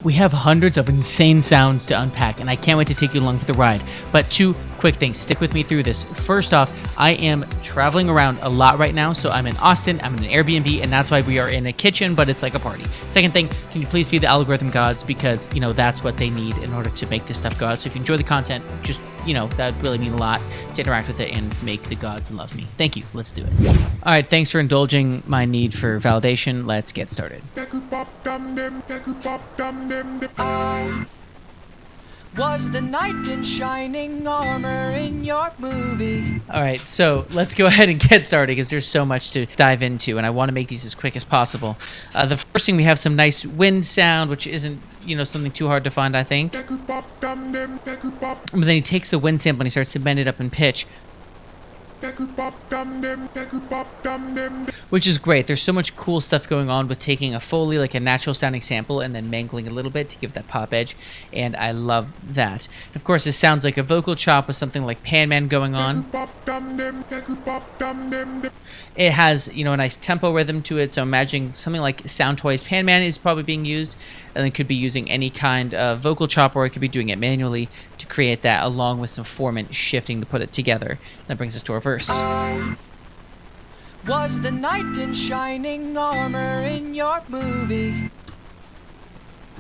We have hundreds of insane sounds to unpack, and I can't wait to take you along for the ride. But two quick things, stick with me through this. First off, I am traveling around a lot right now, so I'm in Austin, I'm in an Airbnb, and that's why we are in a kitchen, but it's like a party. Second thing, can you please feed the algorithm gods, because, you know, that's what they need in order to make this stuff go out. So if you enjoy the content, just, you know, that would really mean a lot to interact with it and make the gods love me. Thank you. Let's do it. All right, thanks for indulging my need for validation. Let's get started. Was the knight in shining armor in your movie? All right, so let's go ahead and get started because there's so much to dive into, and I want to make these as quick as possible. The first thing, we have some nice wind sound, which isn't, you know, something too hard to find, I think. But then he takes the wind sample and he starts to bend it up in pitch, which is great. There's so much cool stuff going on with taking a Foley, like a natural sounding sample, and then mangling a little bit to give that pop edge, and I love that. Of course, this sounds like a vocal chop with something like Pan Man going on. It has, you know, a nice tempo rhythm to it, so imagining something like Sound Toys Pan Man is probably being used, and then could be using any kind of vocal chop, or it could be doing it manually to create that, along with some formant shifting to put it together. And that brings us to our verse. Was the knight in shining armor in your movie?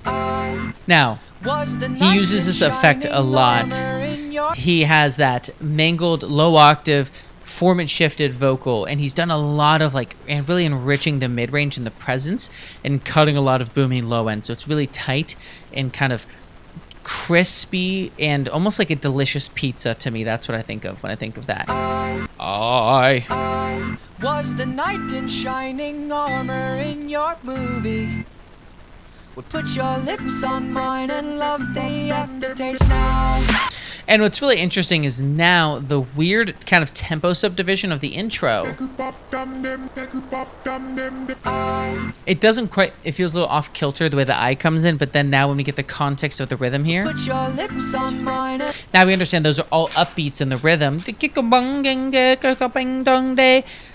Now, he uses this effect a lot. He has that mangled, low octave, formant shifted vocal, and he's done a lot of and really enriching the mid-range and the presence and cutting a lot of booming low end, so it's really tight and kind of crispy and almost like a delicious pizza to me. That's what I think of when I think of that. Was the knight in shining armor in your movie? Would put your lips on mine and love the aftertaste now. And what's really interesting is now the weird kind of tempo subdivision of the intro. It doesn't quite, it feels a little off kilter the way the I comes in, but then now when we get the context of the rhythm here, Put your lips on mine. now we understand those are all upbeats in the rhythm.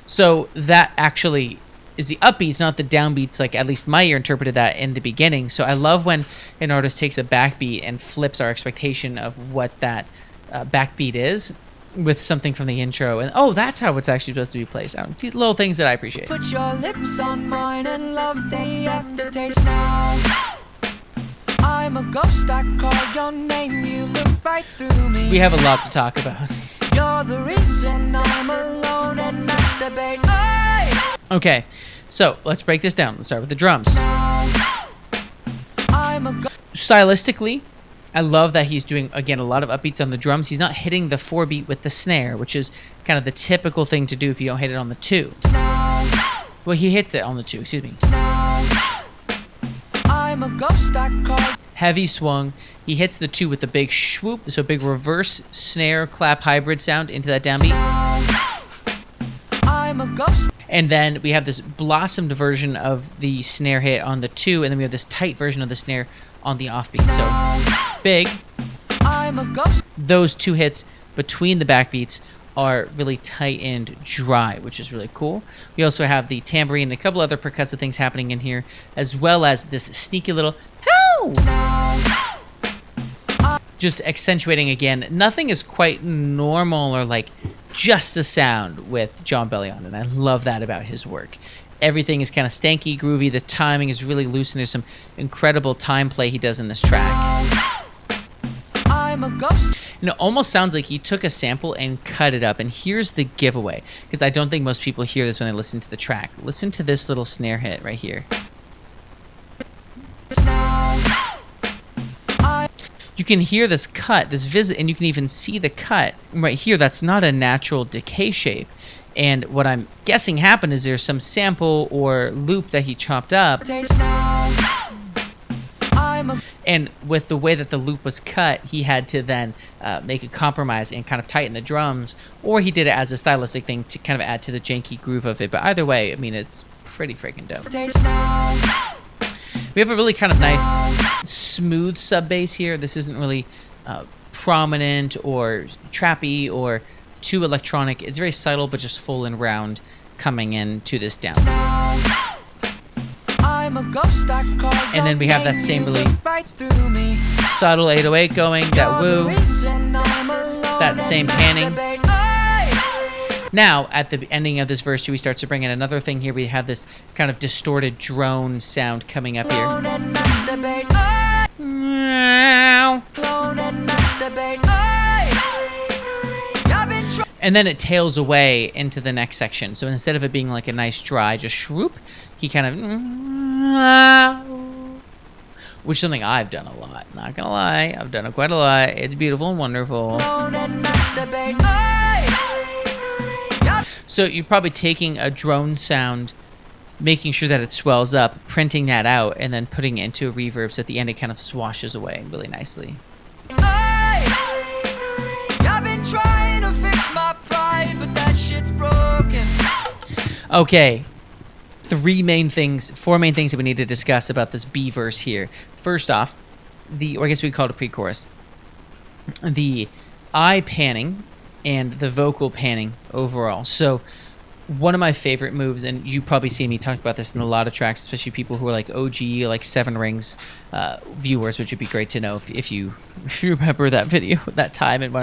So that actually is the upbeats, not the downbeats, like at least my ear interpreted that in the beginning. So I love when an artist takes a backbeat and flips our expectation of what that backbeat is with something from the intro. And oh, that's how it's actually supposed to be placed. These little things that I appreciate. Put your lips on mine and love the aftertaste now. I'm a ghost, I call your name, you look right through me. We have a lot to talk about. You're the reason I'm alone and masturbate. Hey! Okay, so let's break this down. Let's start with the drums. Stylistically, I love that he's doing, again, a lot of upbeats on the drums. He's not hitting the 4-beat with the snare, which is kind of the typical thing to do if you don't hit it on the 2. Well, he hits it on the 2, excuse me. I'm a ghost, I call. Heavy swung. He hits the 2 with the big swoop, so big reverse snare clap hybrid sound into that downbeat. I'm a ghost. And then we have this blossomed version of the snare hit on the 2, and then we have this tight version of the snare on the offbeat. So big. I'm a ghost. Those 2 hits between the backbeats are really tight and dry, which is really cool. We also have the tambourine and a couple other percussive things happening in here, as well as this sneaky little "How!" Just accentuating again. Nothing is quite normal or like just the sound with Jon Bellion, and I love that about his work. Everything is kind of stanky, groovy. The timing is really loose, and there's some incredible time play he does in this track. I'm a ghost. And it almost sounds like he took a sample and cut it up. And here's the giveaway, because I don't think most people hear this when they listen to the track. Listen to this little snare hit right here. You can hear this cut, this visit, and you can even see the cut right here. That's not a natural decay shape. And what I'm guessing happened is there's some sample or loop that he chopped up. And with the way that the loop was cut, he had to then make a compromise and kind of tighten the drums, or he did it as a stylistic thing to kind of add to the janky groove of it. But either way, I mean, it's pretty freaking dope. We have a really kind of nice, smooth sub bass here. This isn't really prominent or trappy or too electronic. It's very subtle, but just full and round coming in to this down. I'm a ghost that called And then we have that your same name, really you look right through me. subtle 808 going, that You're the woo. reason I'm alone That and same panning. masturbate. Hey! Now, at the ending of this verse 2, we start to bring in another thing here. We have this kind of distorted drone sound coming up here. Alone and masturbate. Hey! Alone and masturbate. Hey! I've been trying. And then it tails away into the next section. So instead of it being like a nice dry, just shroop, he kind of... Which is something I've done a lot. Not gonna lie, I've done it quite a lot. It's beautiful and wonderful. Alone and masturbate. Hey! So you're probably taking a drone sound, making sure that it swells up, printing that out, and then putting it into a reverb so at the end it kind of swashes away really nicely. Hey! I've been trying to fix my pride, but that shit's broken. Okay, four main things that we need to discuss about this B verse here. First off, or I guess we call it a pre-chorus. The eye panning and the vocal panning overall. So one of my favorite moves, and you probably see me talk about this in a lot of tracks, especially people who are like OG, like Seven Rings viewers, which would be great to know if you remember that video, that time, and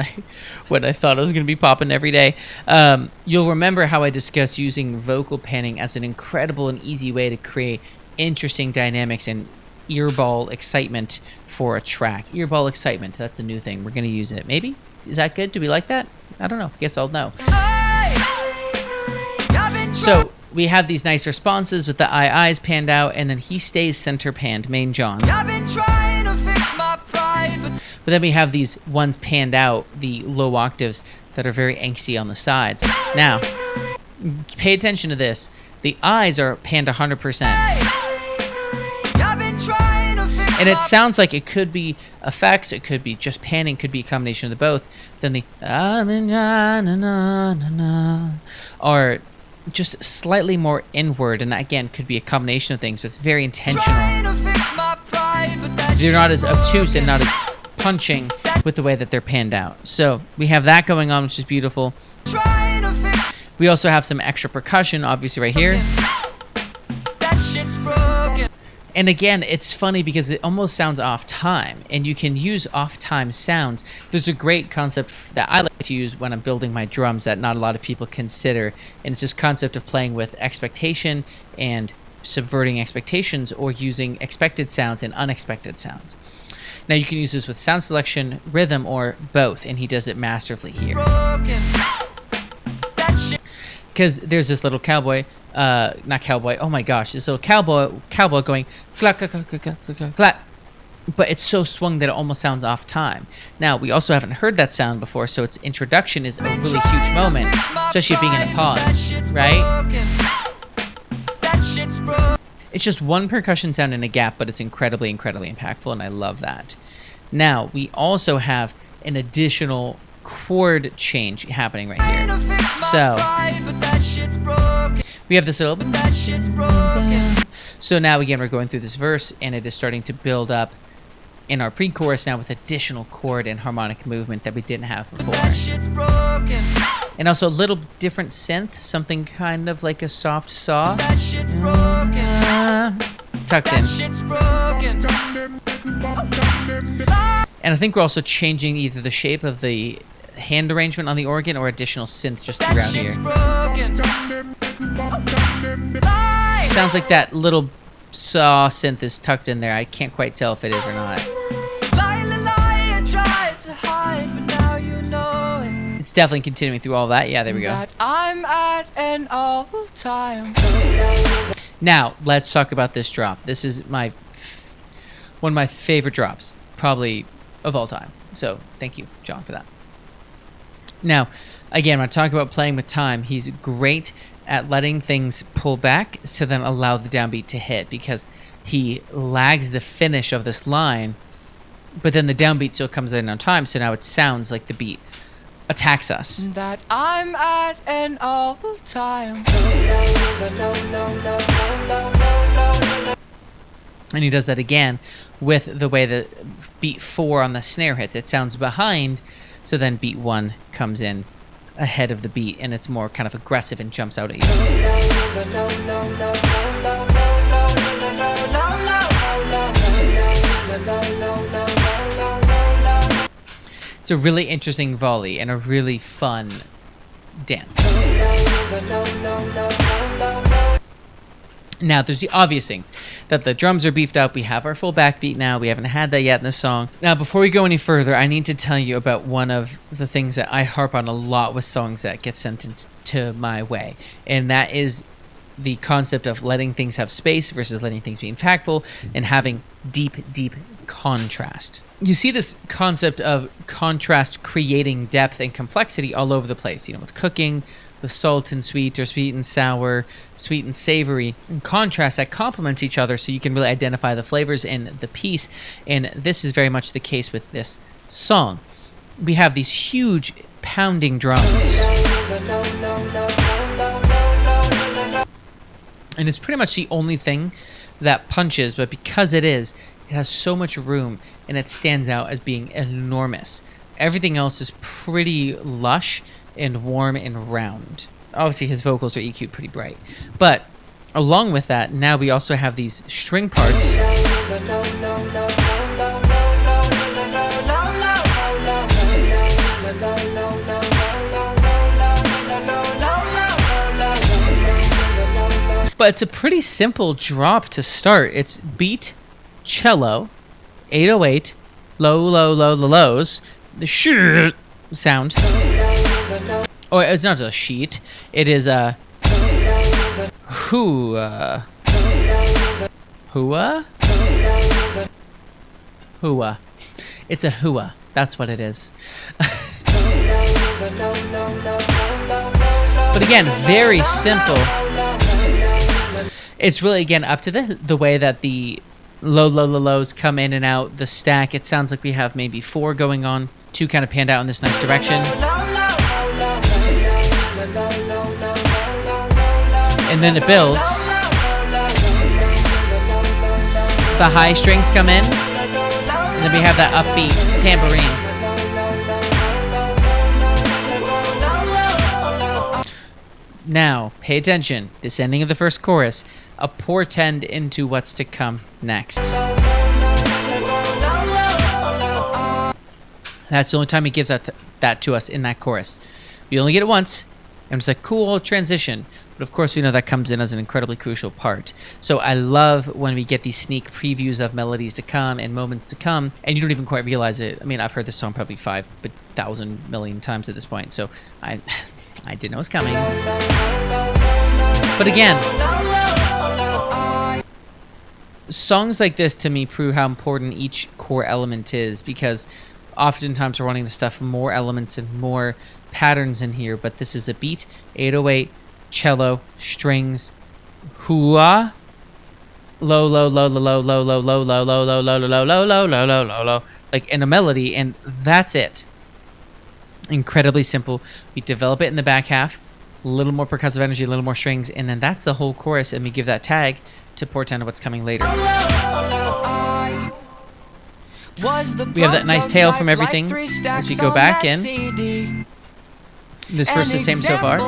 when I thought I was going to be popping every day. You'll remember how I discussed using vocal panning as an incredible and easy way to create interesting dynamics and earball excitement for a track. Earball excitement, that's a new thing. We're going to use it. Maybe? Is that good? Do we like that? I don't know. Guess I'll know. So we have these nice responses with the eyes panned out, and then he stays center panned, main John. I've been trying to fix my pride, but But then we have these ones panned out, the low octaves that are very angsty on the sides. Now, pay attention to this. The eyes are panned 100%. I've been trying to fix And it my sounds like it could be effects, it could be just panning, could be a combination of the both. Then the are just slightly more inward, and again, could be a combination of things, but it's very intentional. trying to fix my pride, but that They're not as shit's obtuse and broken. not as punching with the way that they're panned out. So we have that going on, which is beautiful. Trying to fix We also have some extra percussion, obviously, right here. that shit's broken. And again, it's funny because it almost sounds off time, and you can use off time sounds. There's a great concept that I like to use when I'm building my drums that not a lot of people consider, and it's this concept of playing with expectation and subverting expectations, or using expected sounds and unexpected sounds. Now you can use this with sound selection, rhythm, or both, and he does it masterfully here. Broken. That shit. Because there's this little cowboy, not cowboy, oh my gosh, this little cowboy going clack, clack, clack, clack, clack, clack, clack. But it's so swung that it almost sounds off time. Now, we also haven't heard that sound before, so its introduction is a really huge moment, especially being in a pause, right? That shit's broken. It's just one percussion sound in a gap, but it's incredibly, incredibly impactful, and I love that. Now, we also have an additional chord change happening right here. So, we have this little... That shit's broken. So now, again, we're going through this verse, and it is starting to build up in our pre-chorus now with additional chord and harmonic movement that we didn't have before. That shit's broken. And also a little different synth, something kind of like a soft saw. That shit's broken. Tucked in. That shit's broken. And I think we're also changing either the shape of the hand arrangement on the organ or additional synth just That throughout shit's here. broken. Sounds like that little saw synth is tucked in there. I can't quite tell if it is or not. Lie, I tried to hide, but now you know it. It's definitely continuing through all that. Yeah, there we go. That I'm at an all-time. Now, let's talk about this drop. This is one of my favorite drops, probably of all time. So, thank you, John, for that. Now, again, when I talk about playing with time, he's great at letting things pull back to then allow the downbeat to hit, because he lags the finish of this line, but then the downbeat still comes in on time, so now it sounds like the beat attacks us. That I'm at an all-time. And he does that again with the way the beat 4 on the snare hits. It sounds behind, so then beat 1 comes in ahead of the beat, and it's more kind of aggressive and jumps out at you. It's a really interesting volley and a really fun dance. Now, there's the obvious things, that the drums are beefed up, we have our full backbeat now, we haven't had that yet in this song. Now, before we go any further, I need to tell you about one of the things that I harp on a lot with songs that get sent into my way, and that is the concept of letting things have space versus letting things be impactful and having deep, deep contrast. You see this concept of contrast creating depth and complexity all over the place, with cooking, with salt and sweet, or sweet and sour, sweet and savory, and contrast that complement each other so you can really identify the flavors in the piece. And this is very much the case with this song. We have these huge pounding drums. And it's pretty much the only thing that punches, but because it has so much room and it stands out as being enormous. Everything else is pretty lush and warm and round. Obviously his vocals are EQ'd pretty bright, but along with that, now we also have these string parts but it's a pretty simple drop to start. It's beat, cello, 808, lows, the sh sound. Oh, it's not a sheet. It is a hua. Hua? Hua. It's a hua. That's what it is. But again, very simple. It's really, again, up to the way that the lows come in and out, the stack. It sounds like we have maybe 4 going on, 2 kind of panned out in this nice direction. And then it builds. The high strings come in, and then we have that upbeat tambourine. Now, pay attention. This ending of the first chorus, a portend into what's to come next. That's the only time he gives that to us in that chorus. We only get it once, and it's a cool transition. But of course, we know that comes in as an incredibly crucial part. So I love when we get these sneak previews of melodies to come and moments to come, and you don't even quite realize it. I mean, I've heard this song probably 5,000 million times at this point, so I didn't know it was coming. But again, songs like this to me prove how important each core element is, because oftentimes we're wanting to stuff more elements and more patterns in here, but this is a beat, 808, cello, strings, hua, low, like in a melody, and that's it. Incredibly simple. We develop it in the back half, a little more percussive energy, a little more strings, and then that's the whole chorus, and we give that tag to portend what's coming later. We have that nice tail from everything as we go back in. This verse is the same so far.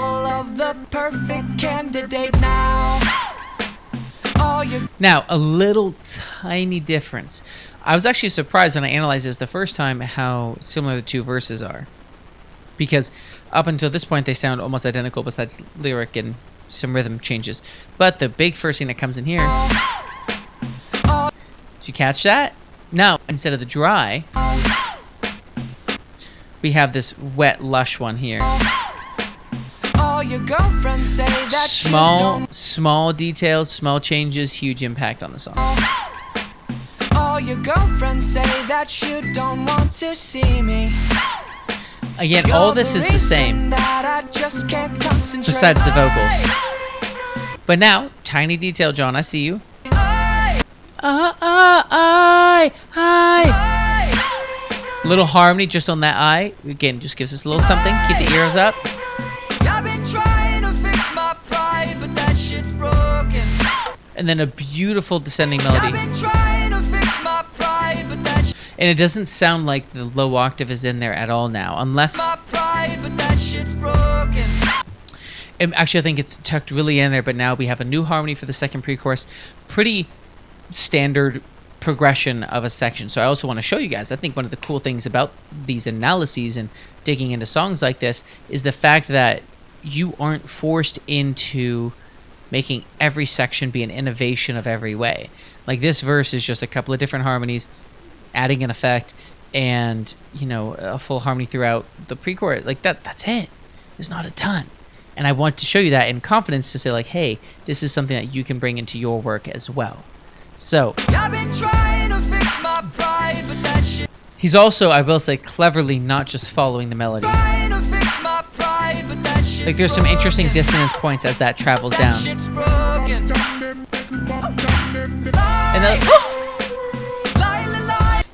Now, a little tiny difference. I was actually surprised when I analyzed this the first time how similar the two verses are. Because up until this point, they sound almost identical besides lyric and some rhythm changes. But the big first thing that comes in here... Did you catch that? Now, instead of the dry, we have this wet, lush one here. Small details, small changes, huge impact on the song. All your girlfriends say that you don't want to see me. Again, all this is the same, besides the vocals. But now, tiny detail, John, I see you. Little harmony just on that I. Again, just gives us a little something. Keep the ears up. I've been trying to fix my pride, but that shit's broken. And then a beautiful descending melody. I've been trying to fix my pride, but that and it doesn't sound like the low octave is in there at all now, unless... My pride, but that shit's broken. And actually, I think it's tucked really in there, but now we have a new harmony for the second pre-chorus. Pretty standard progression of a section. So I also want to show you guys, I think one of the cool things about these analyses and digging into songs like this is the fact that you aren't forced into making every section be an innovation of every way. Like this verse is just a couple of different harmonies, adding an effect, and a full harmony throughout the pre-chorus. Like that's it. There's not a ton. And I want to show you that in confidence to say like, hey, this is something that you can bring into your work as well. So I've been trying to fix my pride, but that shit. He's also, I will say, cleverly not just following the melody. Trying to fix my pride, but that shit's Like there's some interesting broken. dissonance points as that travels That down. shit's broken.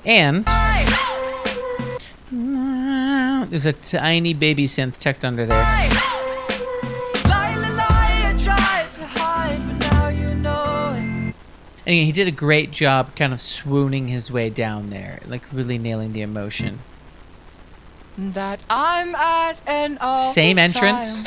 And then, there's a tiny baby synth tucked under there. I tried to hide, but now you know it. And again, he did a great job kind of swooning his way down there, like really nailing the emotion. That I'm at an all Same entrance.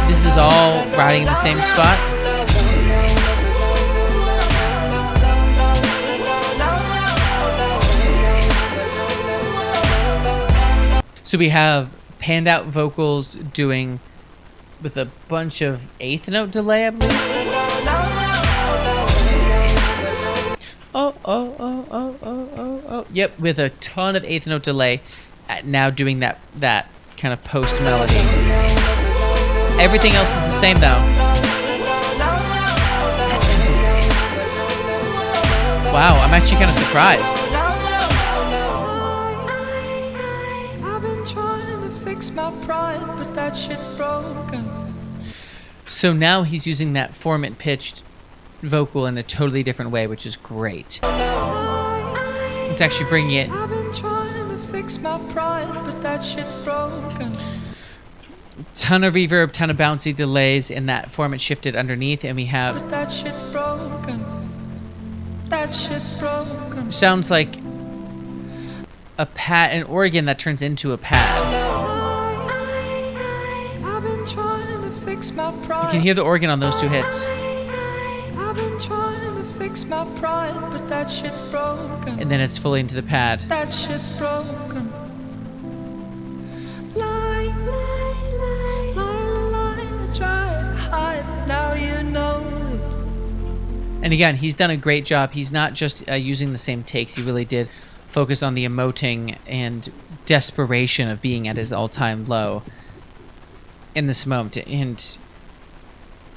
This is all riding in the same spot. So we have panned out vocals doing with a bunch of eighth note delay, I believe. Oh. Yep, with a ton of eighth note delay. Now doing that kind of post melody. Everything else is the same though. Wow, I'm actually kind of surprised. I've been trying to fix my pride, but that shit's broken. So now he's using that formant pitched vocal in a totally different way, which is great. It's actually bringing it. I've been trying to fix my pride, but that shit's broken. Ton of reverb, ton of bouncy delays, and that formant shifted underneath, and we have. But that shit's broken. That shit's broken. Sounds like a pad, an organ that turns into a pad. I've been trying to fix my pride. You can hear the organ on those two hits. I've been trying to fix my pride, but that shit's broken. And then it's fully into the pad. That shit's broken. Try to hide, now you know it. And again, he's done a great job. He's not just using the same takes. He really did focus on the emoting and desperation of being at his all-time low in this moment. And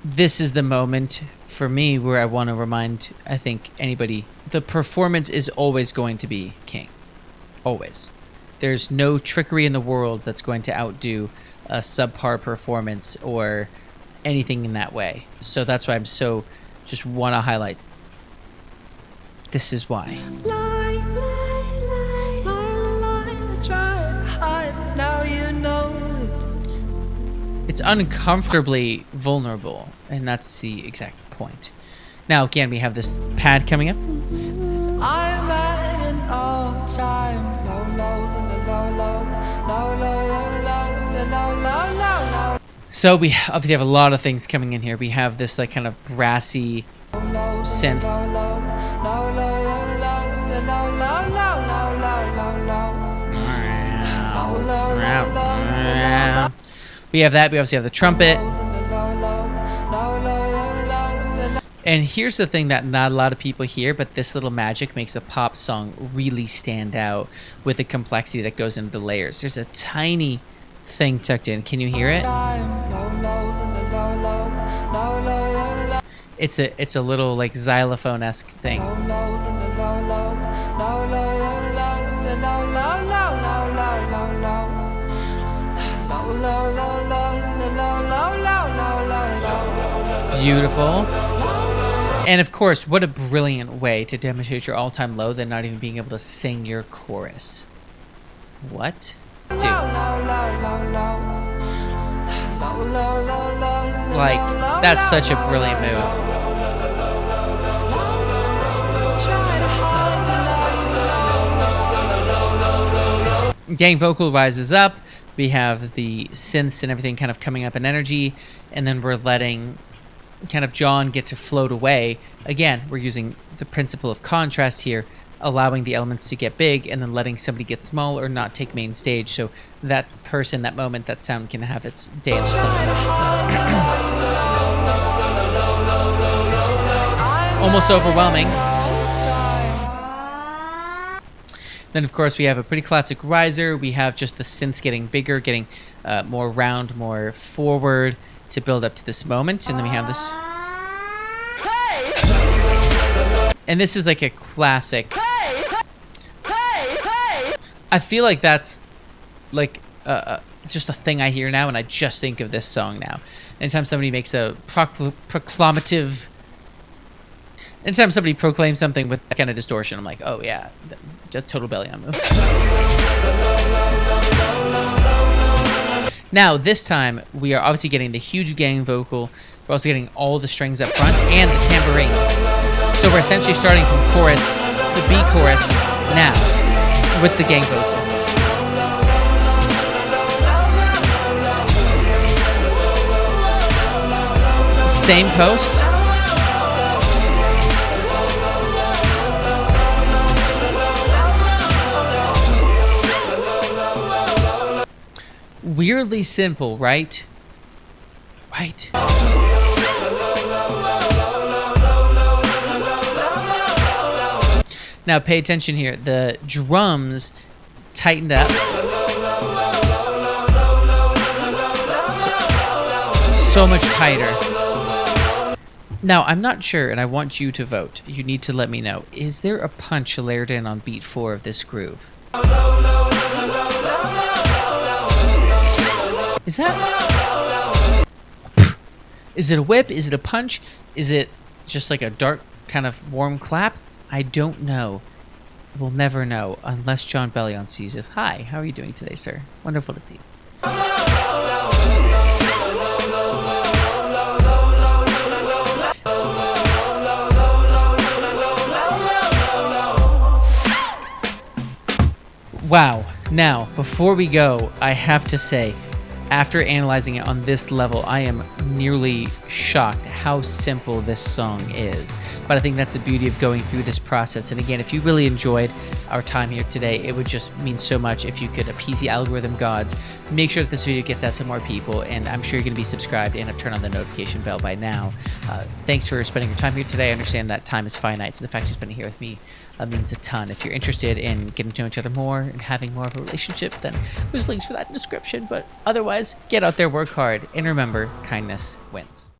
this is the moment for me where I want to remind, I think, anybody, the performance is always going to be king. Always. There's no trickery in the world that's going to outdo a subpar performance or anything in that way. So that's why I'm so just want to highlight. This is why. Try to hide, now you know it. It's uncomfortably vulnerable, and that's the exact point. Now again, we have this pad coming up. I'm at an all-time low. So we obviously have a lot of things coming in here. We have this like kind of brassy synth. We have that. We obviously have the trumpet. And here's the thing that not a lot of people hear, but this little magic makes a pop song really stand out with the complexity that goes into the layers. There's a tiny thing tucked in. Can you hear it? It's a little like xylophone-esque thing. Beautiful. And of course, what a brilliant way to demonstrate your all-time low than not even being able to sing your chorus. What? Dude. Like, that's such a brilliant move. Gang vocal rises up. we have the synths and everything kind of coming up in energy, and then we're letting kind of John get to float away. Again, we're using the principle of contrast here, allowing the elements to get big and then letting somebody get small or not take main stage, so that person, that moment, that sound can have its day in the sun. Almost overwhelming. Then, of course, we have a pretty classic riser. We have just the synths getting bigger, getting more round, more forward to build up to this moment. And then we have this. And this is like a classic. I feel like that's like just a thing I hear now, and I just think of this song now. Anytime somebody makes a proclamative... Anytime somebody proclaims something with that kind of distortion, I'm like, oh yeah, just total belly on move. Now, this time, we are obviously getting the huge gang vocal. We're also getting all the strings up front and the tambourine. So we're essentially starting from chorus, the B chorus, now, with the gang vocal. Same post. Weirdly simple, right? Right. Now pay attention here. The drums tightened up. So much tighter. Now, I'm not sure, and I want you to vote. You need to let me know. Is there a punch layered in on beat 4 of this groove? Is that... Is it a whip? Is it a punch? Is it just like a dark kind of warm clap? I don't know. We'll never know unless John Bellion sees us. Hi, how are you doing today, sir? Wonderful to see you. Wow. Now, before we go, I have to say, after analyzing it on this level, I am nearly shocked how simple this song is. But I think that's the beauty of going through this process. And again, if you really enjoyed our time here today, it would just mean so much if you could appease the algorithm gods, make sure that this video gets out to more people, and I'm sure you're going to be subscribed and have turned on the notification bell by now. Thanks for spending your time here today. I understand that time is finite, so the fact you're spending here with me means a ton. If you're interested in getting to know each other more and having more of a relationship, then there's links for that in the description. But otherwise, get out there, work hard, and remember, kindness wins.